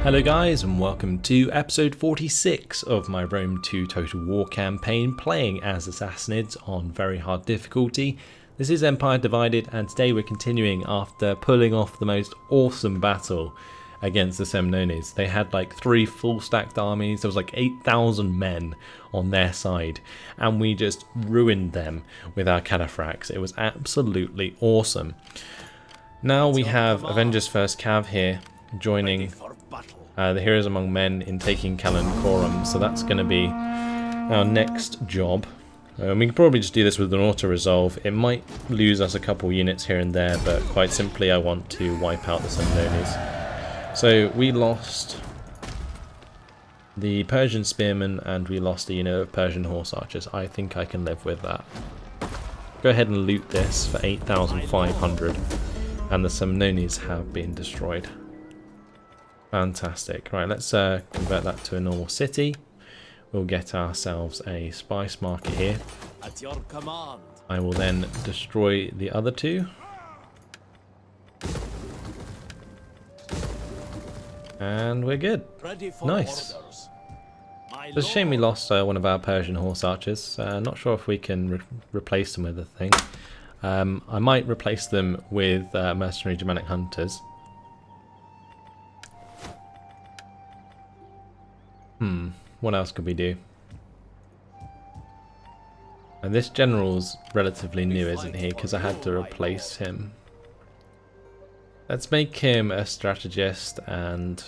Hello guys, and welcome to episode 46 of my Rome 2 Total War campaign, playing as the Sassanids on very hard difficulty. This is Empire Divided, and today we're continuing after pulling off the most awesome battle against the Sassanids. They had like 3 full stacked armies, there was like 8,000 men on their side, and we just ruined them with our cataphracts. It was absolutely awesome. Now we have Avengers First Cav here joining the Heroes Among Men in taking Calancorum, so that's going to be our next job. We can probably just do this with an auto-resolve. It might lose us a couple units here and there, but quite simply I want to wipe out the Sassanids. So we lost the Persian Spearmen and we lost a unit of Persian Horse Archers. I think I can live with that. Go ahead and loot this for 8,500, and the Sassanids have been destroyed. Fantastic. Right, let's convert that to a normal city. We'll get ourselves a spice market here. At your command. I will then destroy the other two. And we're good. Nice. It's a shame we lost one of our Persian horse archers. Not sure if we can replace them with a thing. I might replace them with mercenary Germanic hunters. What else could we do? And this general's relatively new, isn't he? Because I had to replace him. Let's make him a strategist, and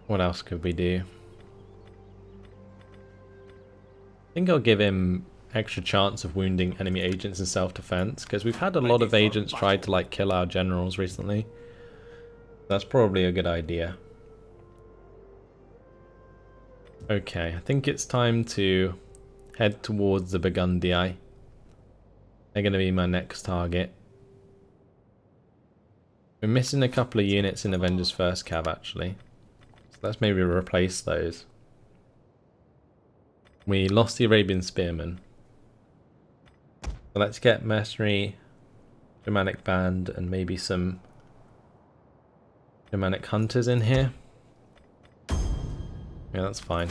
what else could we do? I think I'll give him extra chance of wounding enemy agents in self-defense, because we've had a lot of agents try to like kill our generals recently. That's probably a good idea. Okay, I think it's time to head towards the Burgundii. They're going to be my next target. We're missing a couple of units in Avengers First Cav actually. So let's maybe replace those. We lost the Arabian Spearmen. So let's get mercenary Germanic Band and maybe some Germanic hunters in here. Yeah, that's fine.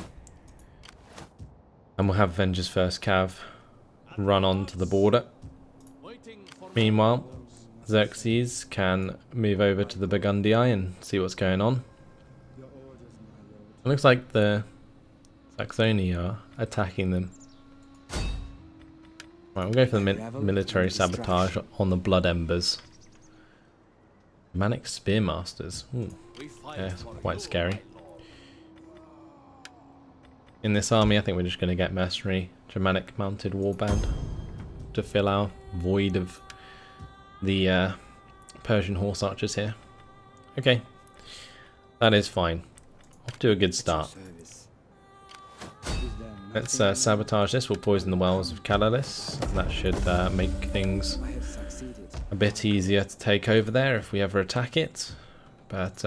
And we'll have Avengers First Cav run on to the border. Meanwhile, Xerxes can move over to the Burgundii and see what's going on. It looks like the Saxoni are attacking them. Right, we'll go for the military sabotage on the Blood Embers. Germanic Spearmasters. Ooh. Yeah, it's quite scary. In this army, I think we're just going to get mercenary Germanic Mounted Warband to fill our void of the Persian Horse Archers here. Okay, that is fine. Off to a good start. Let's sabotage this. We'll poison the wells of Calalis. That should make things a bit easier to take over there if we ever attack it. But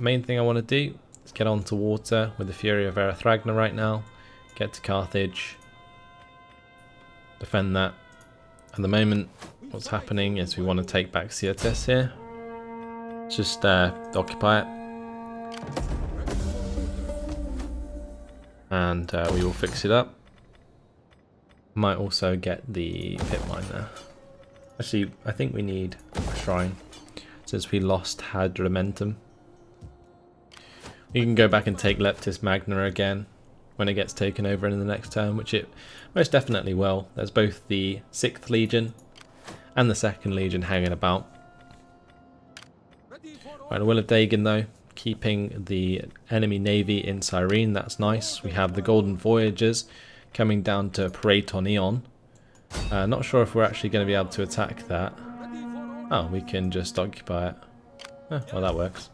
main thing I want to do is get onto water with the Fury of Erethragna right now. Get to Carthage. Defend that. At the moment, what's happening is we want to take back Syrtis here. Just occupy it. And we will fix it up. Might also get the pit mine there. Actually, I think we need a shrine, since we lost Hadramentum. We can go back and take Leptis Magna again when it gets taken over in the next turn, which it most definitely will. There's both the 6th Legion and the 2nd Legion hanging about. Right, the Will of Dagon though, keeping the enemy navy in Cyrene, that's nice. We have the Golden Voyagers coming down to Paraton Eon. Not sure if we're actually going to be able to attack that. Oh, we can just occupy it. Oh, well, that works.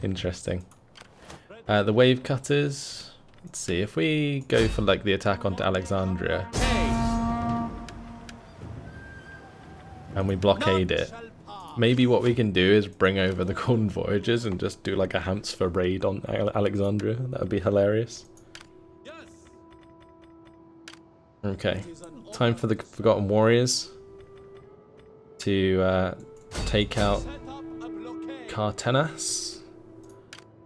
Interesting. The Wave Cutters. Let's see, if we go for like the attack onto Alexandria and we blockade it, maybe what we can do is bring over the Golden Voyagers and just do like a Hampsfer raid on Alexandria. That would be hilarious. Okay, time for the Forgotten Warriors. to take out Cartenas.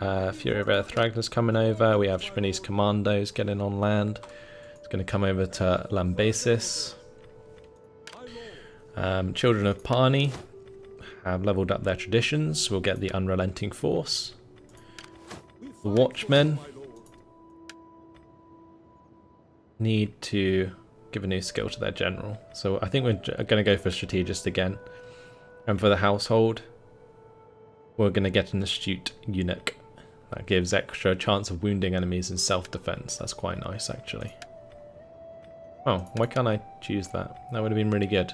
Fury of Earth Ragnar's coming over. We have Spinny's commandos getting on land. It's going to come over to Lambesis. Children of Pani have leveled up their traditions. We'll get the Unrelenting Force. The Watchmen need to give a new skill to their general. So I think we're going to go for Strategist again. And for the Household, we're going to get an Astute Eunuch. That gives extra chance of wounding enemies in self-defense. That's quite nice, actually. Oh, why can't I choose that? That would have been really good.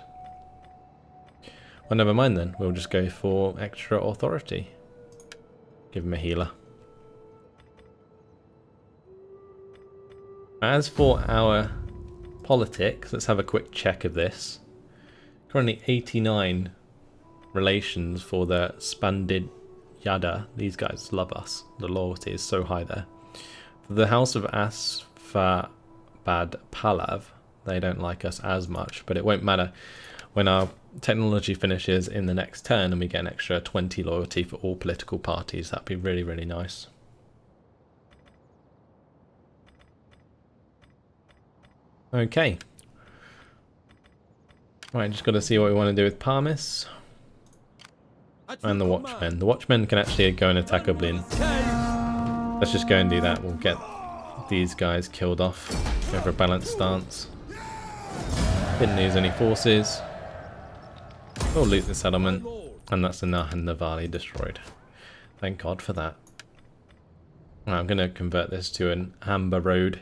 Well, never mind then. We'll just go for extra authority. Give him a healer. As for our politics, let's have a quick check of this. Currently 89 relations for the Spandid Yada. These guys love us. The loyalty is so high there. For the House of Asfabad Palav, they don't like us as much, but it won't matter when our technology finishes in the next turn and we get an extra 20 loyalty for all political parties. That'd be really, really nice. Okay. Right, just got to see what we want to do with Parmis. And the Watchmen. The Watchmen can actually go and attack Oblin. Let's just go and do that. We'll get these guys killed off. Go for a balanced stance. Didn't lose any forces. We'll loot the settlement. And that's the Naval destroyed. Thank God for that. Right, I'm going to convert this to an amber road.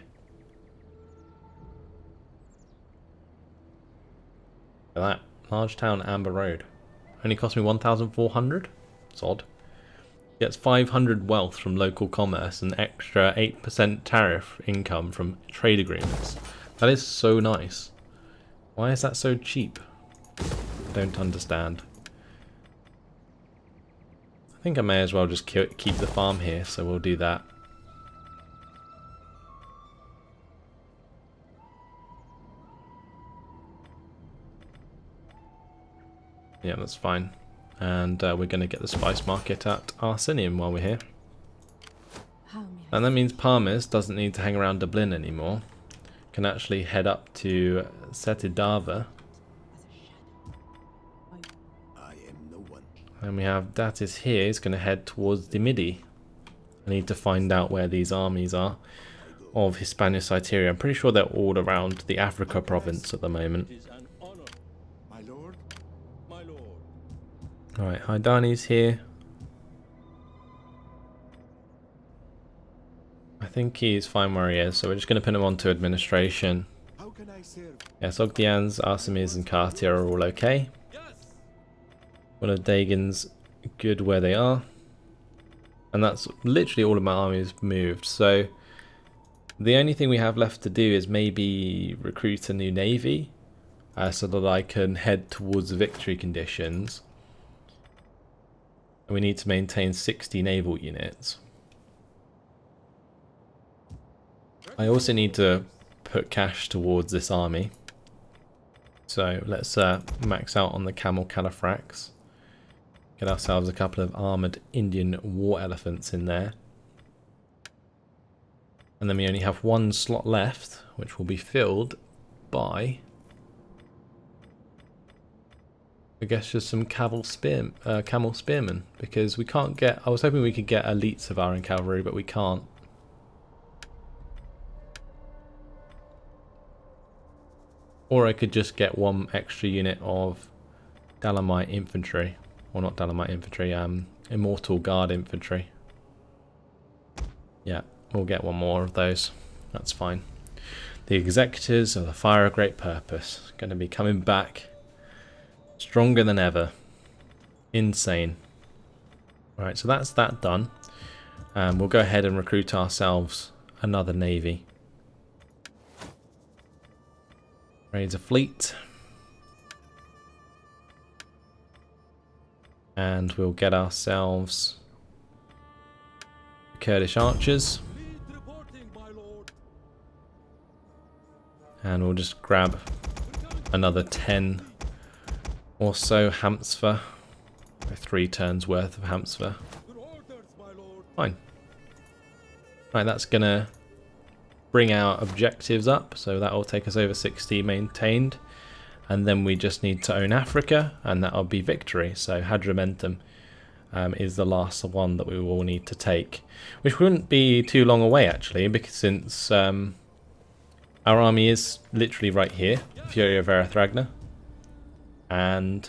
Look at that. Large town amber road. Only cost me 1,400. It's odd. Gets 500 wealth from local commerce and extra 8% tariff income from trade agreements. That is so nice. Why is that so cheap? I don't understand. I think I may as well just keep the farm here, so we'll do that. Yeah, that's fine. And we're going to get the spice market at Arsenium while we're here. And that means Parmis doesn't need to hang around Dublin anymore. Can actually head up to Setidava. And we have Datis here. He's going to head towards the Midi. I need to find out where these armies are of Hispano-Cyteria. I'm pretty sure they're all around the Africa province at the moment. Alright, Haidani's here. I think he's fine where he is, so we're just going to put him onto administration. Yes, Ogdians, Arsemirs and Kartia are all okay. One of Dagon's good where they are. And that's literally all of my armies moved, so the only thing we have left to do is maybe recruit a new navy, so that I can head towards the victory conditions. We need to maintain 60 naval units. I also need to put cash towards this army. So let's max out on the camel califrax. Get ourselves a couple of armoured Indian war elephants in there. And then we only have one slot left, which will be filled by, I guess, just some camel spearmen, because we can't get. I was hoping we could get elites of Iron Cavalry, but we can't. Or I could just get one extra unit of Dalamite infantry, or not Dalamite infantry, Immortal Guard infantry. Yeah, we'll get one more of those. That's fine. The executors of the Fire of Great Purpose going to be coming back. Stronger than ever. Insane. Alright, so that's that done. We'll go ahead and recruit ourselves another navy. Raise a fleet. And we'll get ourselves Kurdish archers. And we'll just grab another 10 Also Hamsver. 3 turns worth of Hamsver. Fine. Right, that's gonna bring our objectives up, so that will take us over 60 maintained, and then we just need to own Africa, and that'll be victory. So Hadrumentum is the last one that we will need to take, which wouldn't be too long away actually, because since our army is literally right here, Fury of Erethragna, and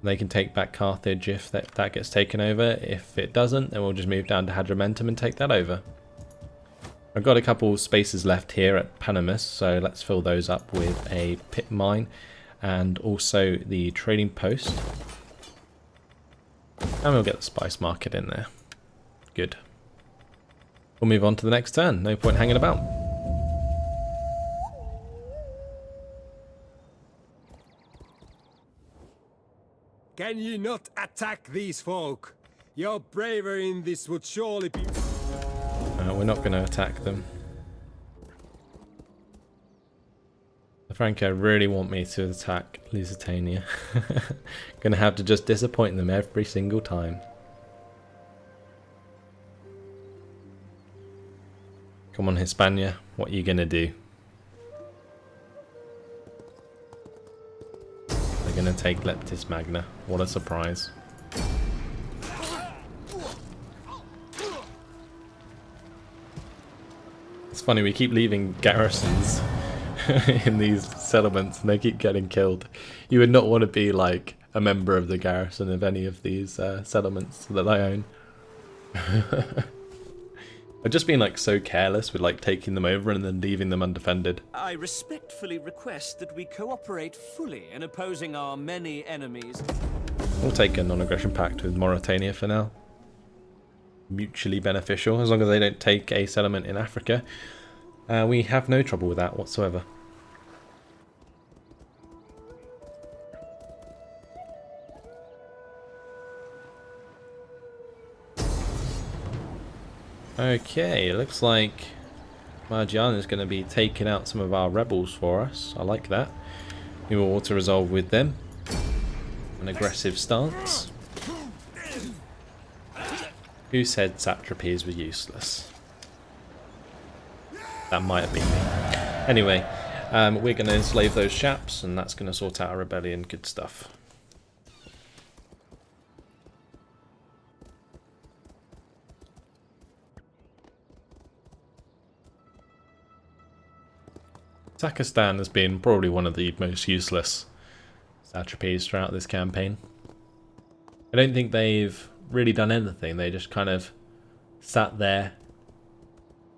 they can take back Carthage if that gets taken over. If it doesn't, then we'll just move down to Hadrumentum and take that over. I've got a couple spaces left here at Panamus, so let's fill those up with a pit mine and also the trading post. And we'll get the spice market in there. Good. We'll move on to the next turn. No point hanging about. Can ye not attack these folk? Your bravery in this would surely be... We're not going to attack them. The Franco really want me to attack Lusitania. Gonna have to just disappoint them every single time. Come on, Hispania, what are you gonna do? They're gonna take Leptis Magna. What a surprise. It's funny, we keep leaving garrisons in these settlements and they keep getting killed. You would not want to be like a member of the garrison of any of these settlements that I own. I've just been like so careless with like taking them over and then leaving them undefended. I respectfully request that we cooperate fully in opposing our many enemies. We'll take a non-aggression pact with Mauritania for now. Mutually beneficial, as long as they don't take a settlement in Africa. We have no trouble with that whatsoever. Okay, it looks like Margiana is going to be taking out some of our rebels for us. I like that. We will auto-resolve with them. An aggressive stance. Who said satrapies were useless? That might have been me. Anyway, we're going to enslave those chaps, and that's going to sort out our rebellion. Good stuff. Sakistan has been probably one of the most useless satrapies throughout this campaign. I don't think they've really done anything. They just kind of sat there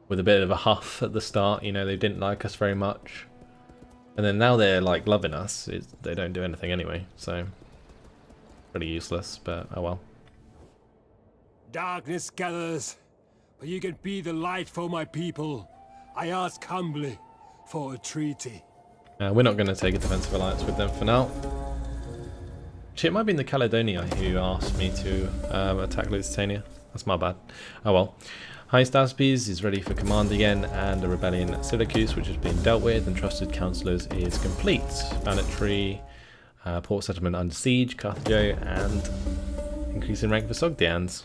with a bit of a huff at the start. You know, they didn't like us very much, and then now they're like loving us. They don't do anything anyway, so pretty useless, but oh well. Darkness gathers, but you can be the light for my people. I ask humbly for a treaty. We're not going to take a defensive alliance with them for now. Actually, it might have been the Caledonia who asked me to attack Lusitania. That's my bad. Oh well. Hystaspes is ready for command again, and a rebellion at Syracuse, which has been dealt with, and trusted councillors is complete. Planetary, port settlement under siege, Carthage, and increase in rank for Sogdians.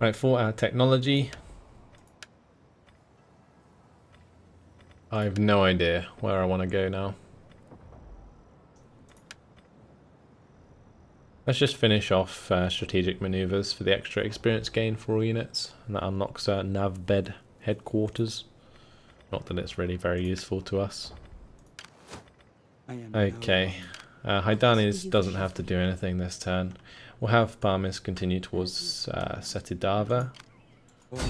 Right, for our technology, I have no idea where I want to go now. Let's just finish off strategic maneuvers for the extra experience gain for all units, and that unlocks nav bed headquarters. Not that it's really very useful to us. Okay, Hydanes doesn't have to do anything this turn. We'll have Parmis continue towards Setidava. We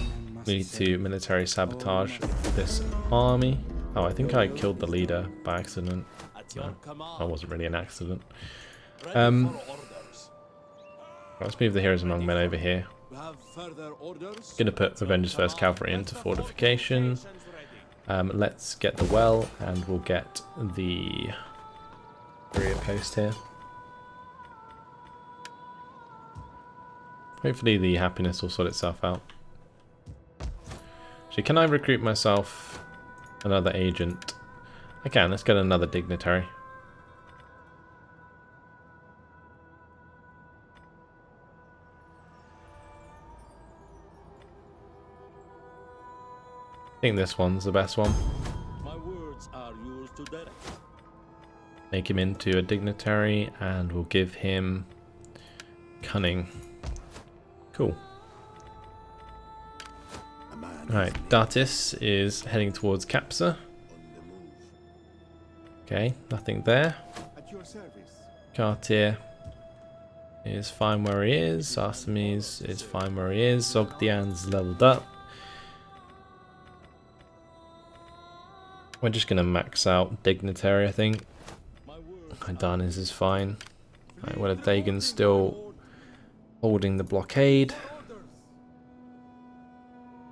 need to military sabotage this army. Oh, I think I killed the leader by accident. No, that wasn't really an accident. Let's move the heroes among men over here. Gonna put Revenge's First Cavalry into fortification. Let's get the well, and we'll get the rear post here. Hopefully the happiness will sort itself out. Actually, can I recruit myself another agent? I can. Let's get another dignitary. I think this one's the best one. My words are yours to direct. Make him into a dignitary and we'll give him cunning. Cool. Alright, Dartis is heading towards Capsa. Okay, nothing there. Cartier is fine where he is. Sassanids is fine where he is. Sogdian's leveled up. We're just going to max out Dignitary, I think. Hydanis is fine. Right, well, Dagon's still holding the blockade.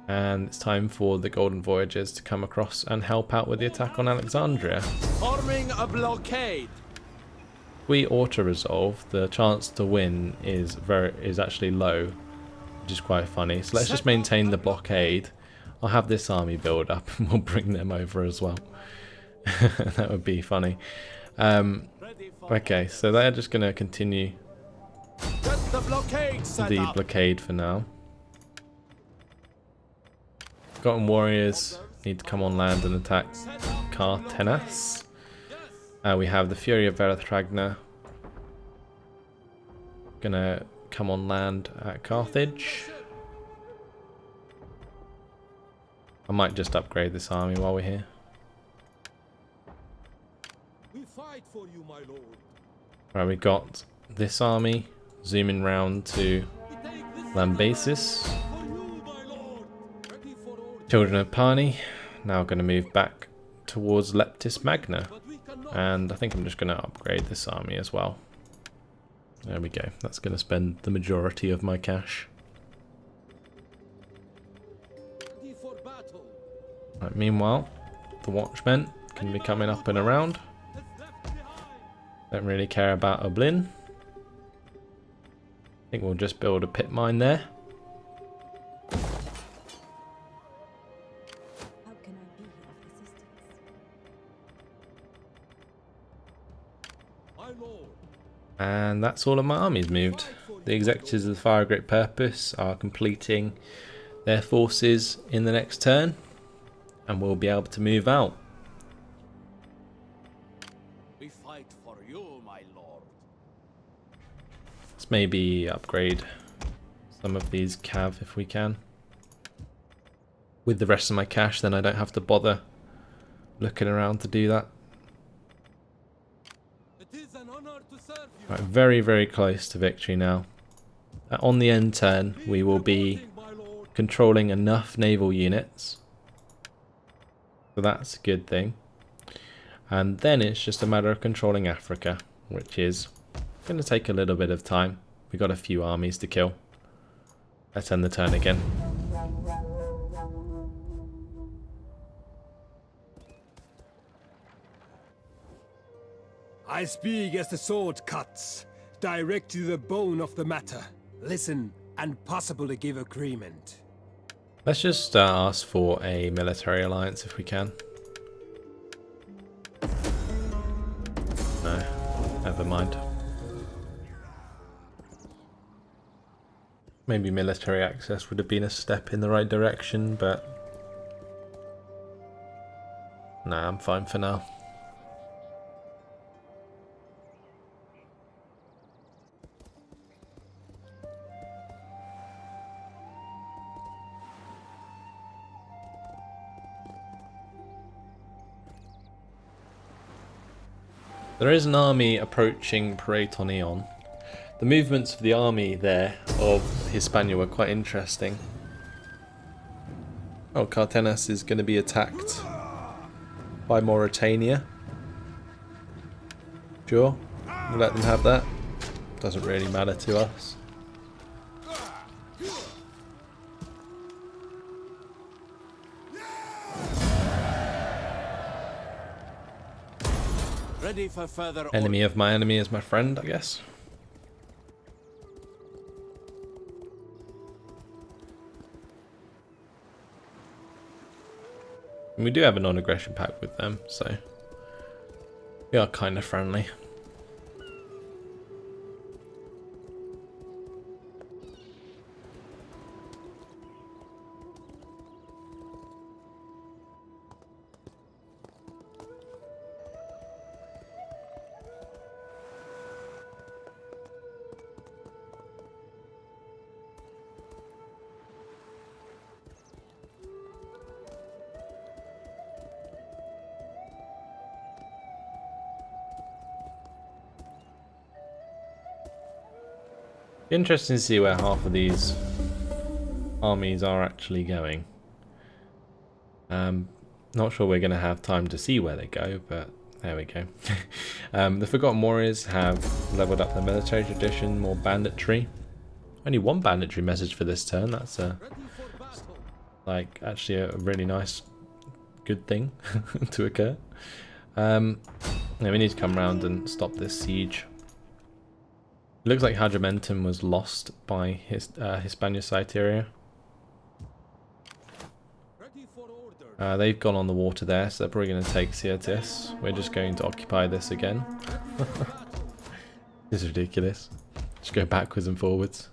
And it's time for the Golden Voyagers to come across and help out with the attack on Alexandria. Forming a blockade. If we auto-resolve, the chance to win is actually low, which is quite funny. So let's just maintain the blockade. I'll have this army build up and we'll bring them over as well. That would be funny. Okay, so they're just going to continue the blockade for now. Forgotten Warriors need to come on land and attack Cartenas. We have the Fury of Veratragna gonna come on land at Carthage. I might just upgrade this army while we're here. We fight for you, my lord. Right, we got this army zooming round to Lambasis. Children of Pani now going to move back towards Leptis Magna, and I think I'm just going to upgrade this army as well. There we go. That's going to spend the majority of my cash. Right, meanwhile, the Watchmen can be coming up and around. Don't really care about Oblin. I think we'll just build a pit mine there. And that's all of my armies moved. The Executors of the Fire of Great Purpose are completing their forces in the next turn, and we'll be able to move out. We fight for you, my lord. Let's maybe upgrade some of these cav if we can. With the rest of my cash, then I don't have to bother looking around to do that. Right, very, very close to victory now. On the end turn, we will be controlling enough naval units. So that's a good thing. And then it's just a matter of controlling Africa, which is going to take a little bit of time. We've got a few armies to kill. Let's end the turn again. I speak as the sword cuts, direct to the bone of the matter. Listen, and possible to give agreement. Let's just ask for a military alliance if we can. No, never mind. Maybe military access would have been a step in the right direction, but nah, I'm fine for now. There is an army approaching Paretonion. The movements of the army there of Hispania were quite interesting. Oh, Cartenas is going to be attacked by Mauritania. Sure, we'll let them have that. Doesn't really matter to us. Ready for further Enemy of my enemy is my friend, I guess. And we do have a non-aggression pact with them, so We are kind of friendly. Interesting to see where half of these armies are actually going. Not sure we're going to have time to see where they go, but there we go. The Forgotten Warriors have leveled up their military tradition, more banditry. Only one banditry message for this turn. That's like actually a really nice, good thing to occur. Yeah, we need to come around and stop this siege. It looks like Hadrimentum was lost by Hispania Citeria. They've gone on the water there, so they're probably going to take Syrtis. We're just going to occupy this again. This is ridiculous. Just go backwards and forwards.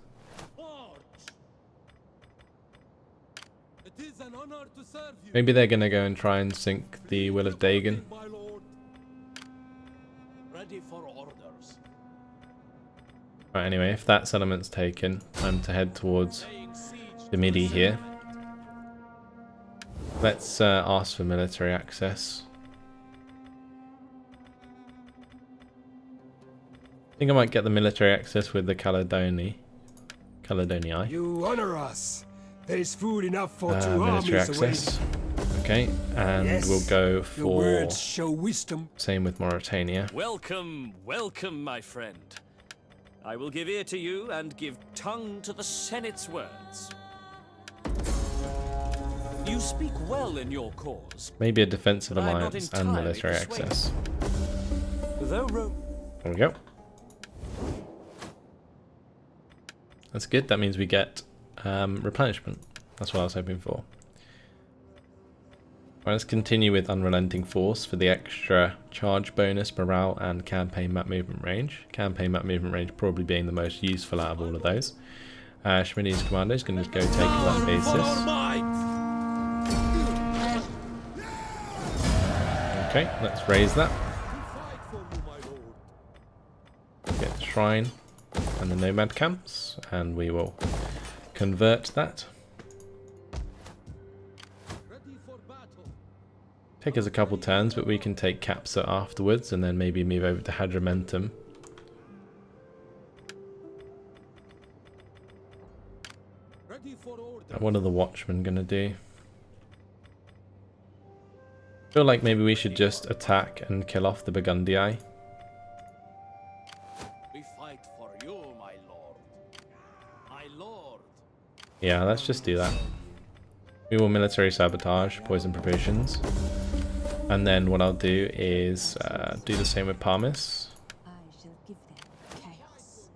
Maybe they're going to go and try and sink the Will of Dagon. Right, anyway, if that settlement's taken, time to head towards the Midi here. Let's ask for military access. I think I might get the military access with the Caledonii. You honor us. There is food enough for two military armies access. away. Okay, and Yes, we'll go your for words show wisdom. same with Mauritania. Welcome, welcome, my friend. I will give ear to you and give tongue to the Senate's words. You speak well in your cause. Maybe a defensive But I'm not alliance and entirely military persuaded. access. Though There we go. That's good. That means we get replenishment. That's what I was hoping for. Right, let's continue with Unrelenting Force for the extra charge bonus, morale, and campaign map movement range. Campaign map movement range probably being the most useful out of all of those. Schmidt's commando is going to just go take that basis. Okay, let's raise that. Get the shrine and the nomad camps, and we will convert that. Take us a couple turns, but we can take Capsa afterwards and then maybe move over to Hadrimentum. What are the Watchmen going to do? I feel like maybe we should just attack and kill off the Burgundii. We fight for you, my lord. My lord. Yeah, let's just do that. We will military sabotage, poison provisions. And then what I'll do is do the same with Parmis. I shall give them chaos.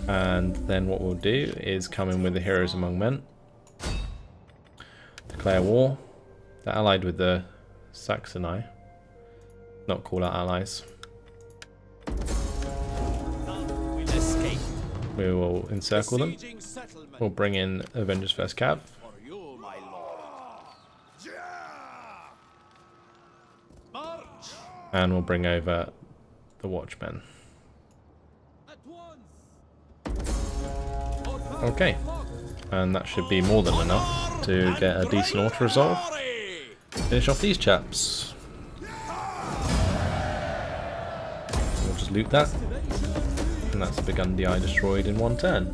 And then what we'll do is come in with the Heroes Among Men. Declare war. They're allied with the Saxoni. Not call out allies. none will escape. We will encircle them. Besieging settlement We'll bring in Avengers First Cav. for you, my lord. March And we'll bring over the Watchmen. at once. Okay. And that should be more than enough to get a decent auto resolve. Finish off these chaps. We'll just loot that. And that's the Burgundii destroyed in one turn.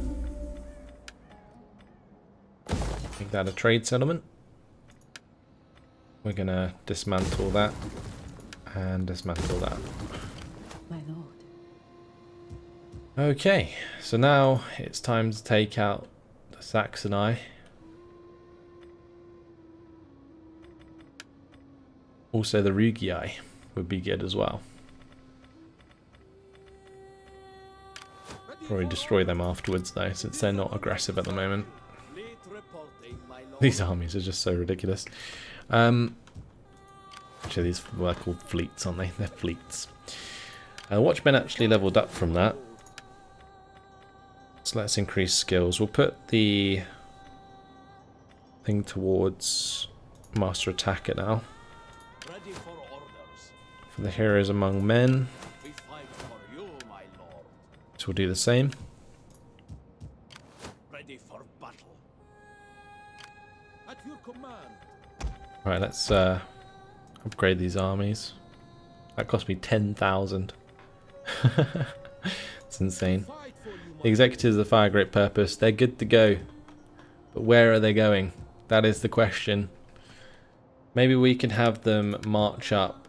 Make that a trade settlement. We're gonna dismantle that. And dismantle that. My lord. Okay, so now it's time to take out the Saxoni. Also the Rugii would be good as well. Probably destroy them afterwards though, since they're not aggressive at the moment. Fleet reporting, my lord. These armies are just so ridiculous. Actually, these were called fleets, aren't they? They're fleets. Watchmen actually leveled up from that. So let's increase skills. We'll put the thing towards Master Attacker now. Ready for orders. For the heroes among men. We fight for you, my lord. So we'll do the same. Ready for battle. At your command. Right, let's upgrade these armies. That cost me 10,000. It's insane. Fight for you, The executives of the Fire Great Purpose, they're good to go. But where are they going? That is the question. Maybe we can have them march up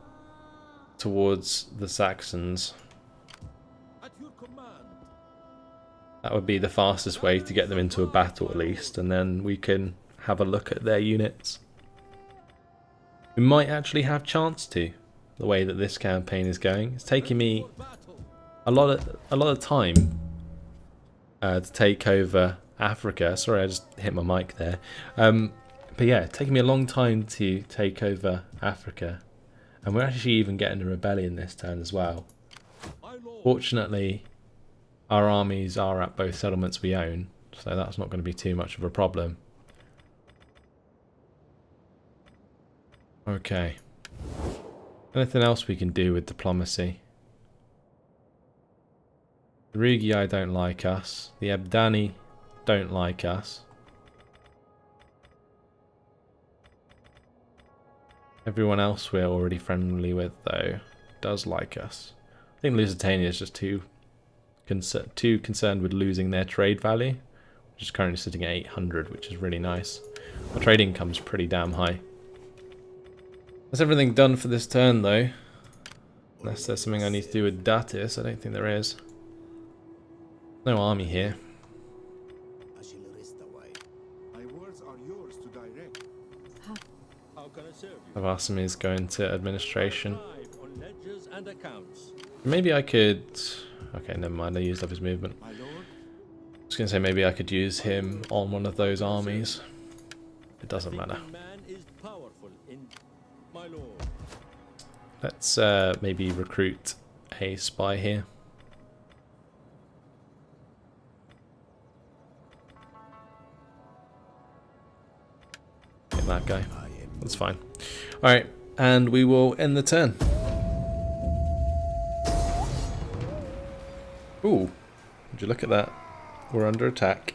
towards the Saxons. at your command. That would be the fastest way to get them into a battle at least, and then we can have a look at their units. We might actually have chance to, the way that this campaign is going. It's taking me a lot of time to take over Africa. Sorry, I just hit my mic there. But yeah, it's taking me a long time to take over Africa, and we're actually even getting a rebellion this turn as well. Fortunately, our armies are at both settlements we own, so that's not going to be too much of a problem. Okay. Anything else we can do with diplomacy? The Rugii don't like us. The Ebdani don't like us. Everyone else we're already friendly with, though, does like us. I think Lusitania is just too concerned with losing their trade value, which is currently sitting at 800, which is really nice. Our trade income's pretty damn high. That's everything done for this turn, though. Unless there's something I need to do with Datis, I don't think there is. No army here. My words are yours to direct. How can I serve you? Avasam is going to administration. Live on ledgers and accounts. Maybe I could... Okay, never mind, I used up his movement. My lord. I was going to say maybe I could use him on one of those armies. It doesn't matter. Man is powerful in my lord. Let's maybe recruit a spy here. Get that guy. That's fine. Alright, and we will end the turn. Ooh, would you look at that? We're under attack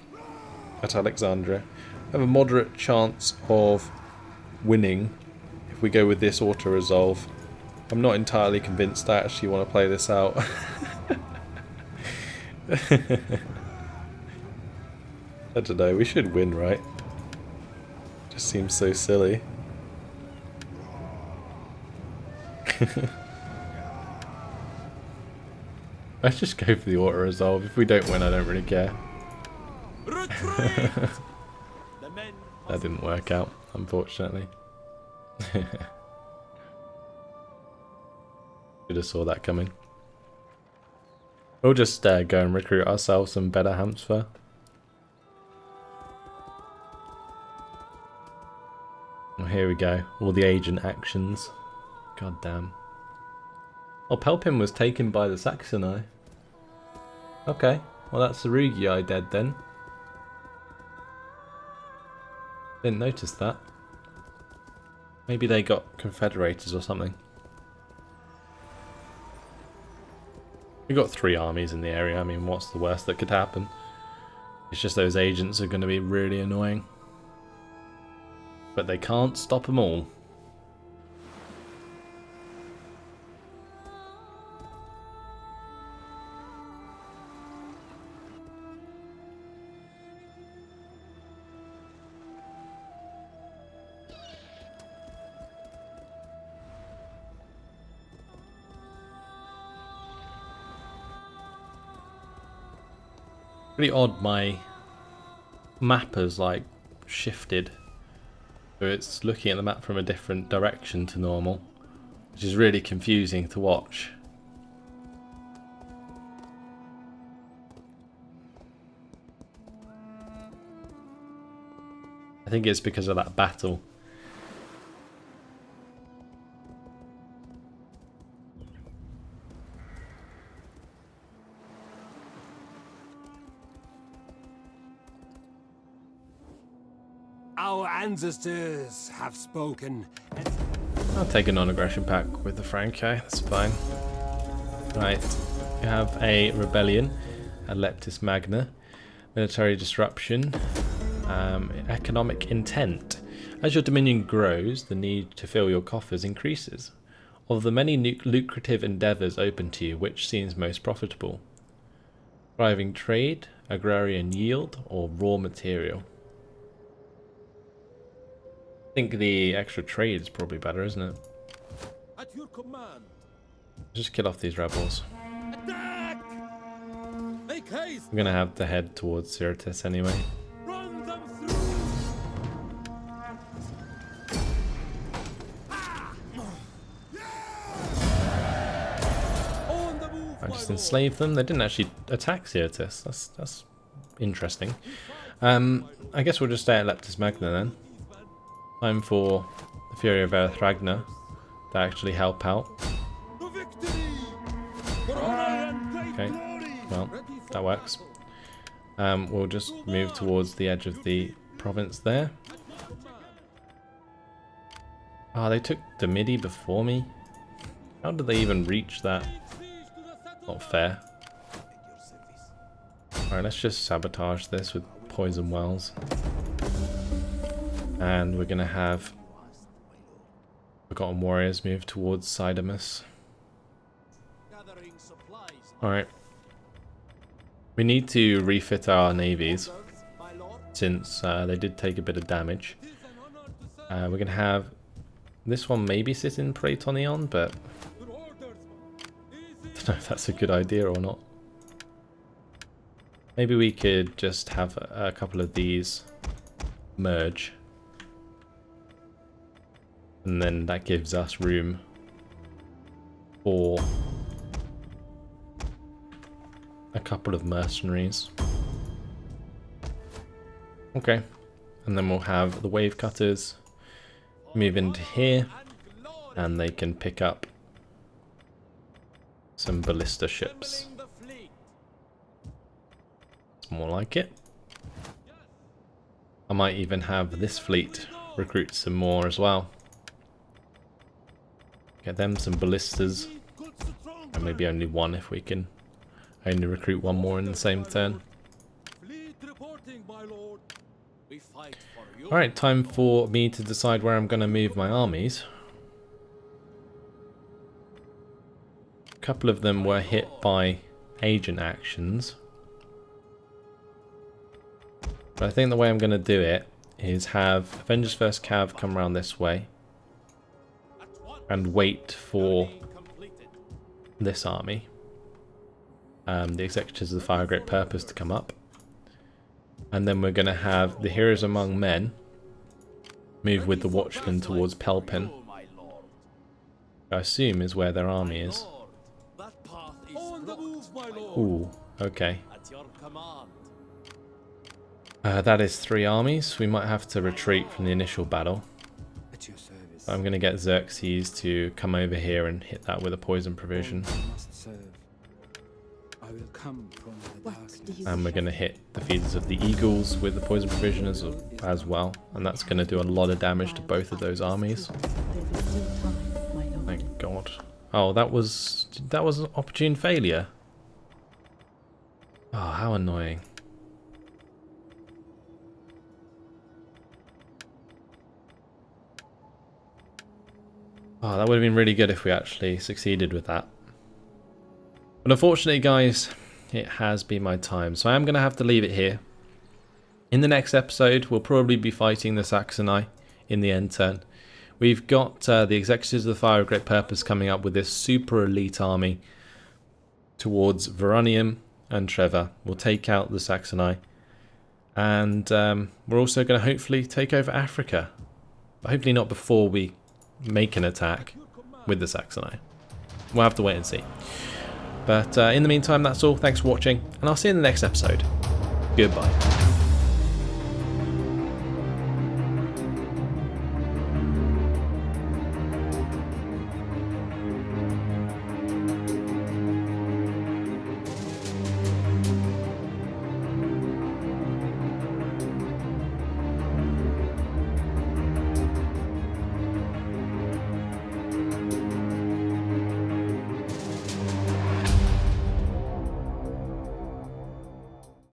at Alexandria. We have a moderate chance of winning if we go with this auto-resolve. I'm not entirely convinced I actually want to play this out. I don't know, we should win, right? Just seems so silly. Let's just go for the auto-resolve. If we don't win, I don't really care. Retreat! The men That didn't work out, unfortunately. Should have saw that coming. We'll just go and recruit ourselves some better Hamsfer. Oh, here we go. All the agent actions. God damn. Oh, Pelpin was taken by the Saxoni. Okay, well that's the Rugii dead then. Didn't notice that. Maybe they got confederators or something. We got 3 armies in the area. I mean, what's the worst that could happen? It's just those agents are going to be really annoying. But they can't stop them all. Pretty odd, my map has like shifted, so it's looking at the map from a different direction to normal, which is really confusing to watch. I think it's because of that battle. Our ancestors have spoken. I'll take a non-aggression pact with the Franco, that's fine. Right, we have a rebellion, a Leptis Magna, military disruption, economic intent. As your dominion grows, the need to fill your coffers increases. Of the many lucrative endeavours open to you, which seems most profitable? Thriving trade, agrarian yield, or raw material? I think the extra trade is probably better, isn't it? At your command. Just kill off these rebels. Attack! Make haste! I'm gonna have to head towards Syrtis anyway. Run them through! On the move, I just my enslaved them. They didn't actually attack Syrtis. That's interesting. I guess we'll just stay at Leptis Magna then. Time for the Fury of Earth Ragnar to actually help out. To victory! For honor and great Okay, glory! well, Ready for that works. battle. We'll just move towards the edge of the province there. Oh, they took the midi before me. How did they even reach that? Not fair. Alright, let's just sabotage this with poison wells. And we're gonna have Forgotten Warriors move towards Sidamus. Gathering supplies. Alright. We need to refit our navies, My lord, since they did take a bit of damage. it is an honor to serve We're gonna have this one maybe sit in Praetonion, but your orders. I don't know if that's a good idea or not. Maybe we could just have a couple of these merge. And then that gives us room for a couple of mercenaries. Okay. And then we'll have the wave cutters move into here, and they can pick up some ballista ships. the fleet. It's more like it. I might even have this fleet recruit some more as well. Get them some ballistas, and maybe only one if we can only recruit one more in the same turn. Fleet reporting, my lord. We fight for you. Alright, time for me to decide where I'm going to move my armies. A couple of them were hit by agent actions. But I think the way I'm going to do it is have Avengers First Cav come around this way and wait for Completed. this army, the Executors of the Fire Great Purpose, to come up. And then we're going to have the Heroes Among Men move with the Watchmen towards Pelpin, Oh, my lord. I assume is where their army is. Lord, that path is on the move, my lord. Ooh, okay. At your command. That is 3 armies. We might have to retreat from the initial battle. At your service. I'm going to get Xerxes to come over here and hit that with a poison provision. I must serve. I will come from the What darkness. do you And we're going to hit the feeders of the Eagles with the poison provision as well. And that's going to do a lot of damage to both of those armies. There is still time, my lord. Thank God. Oh, that was an opportune failure. Oh, how annoying. Oh, that would have been really good if we actually succeeded with that. But unfortunately, guys, it has been my time. So I am going to have to leave it here. In the next episode, we'll probably be fighting the Saxoni in the end turn. We've got the Executors of the Fire of Great Purpose coming up with this super elite army towards Veronium and Trevor. We'll take out the Saxoni. And we're also going to hopefully take over Africa. But hopefully not before we make an attack with the Saxoni. We'll have to wait and see. But in the meantime, that's all. Thanks for watching, and I'll see you in the next episode. Goodbye.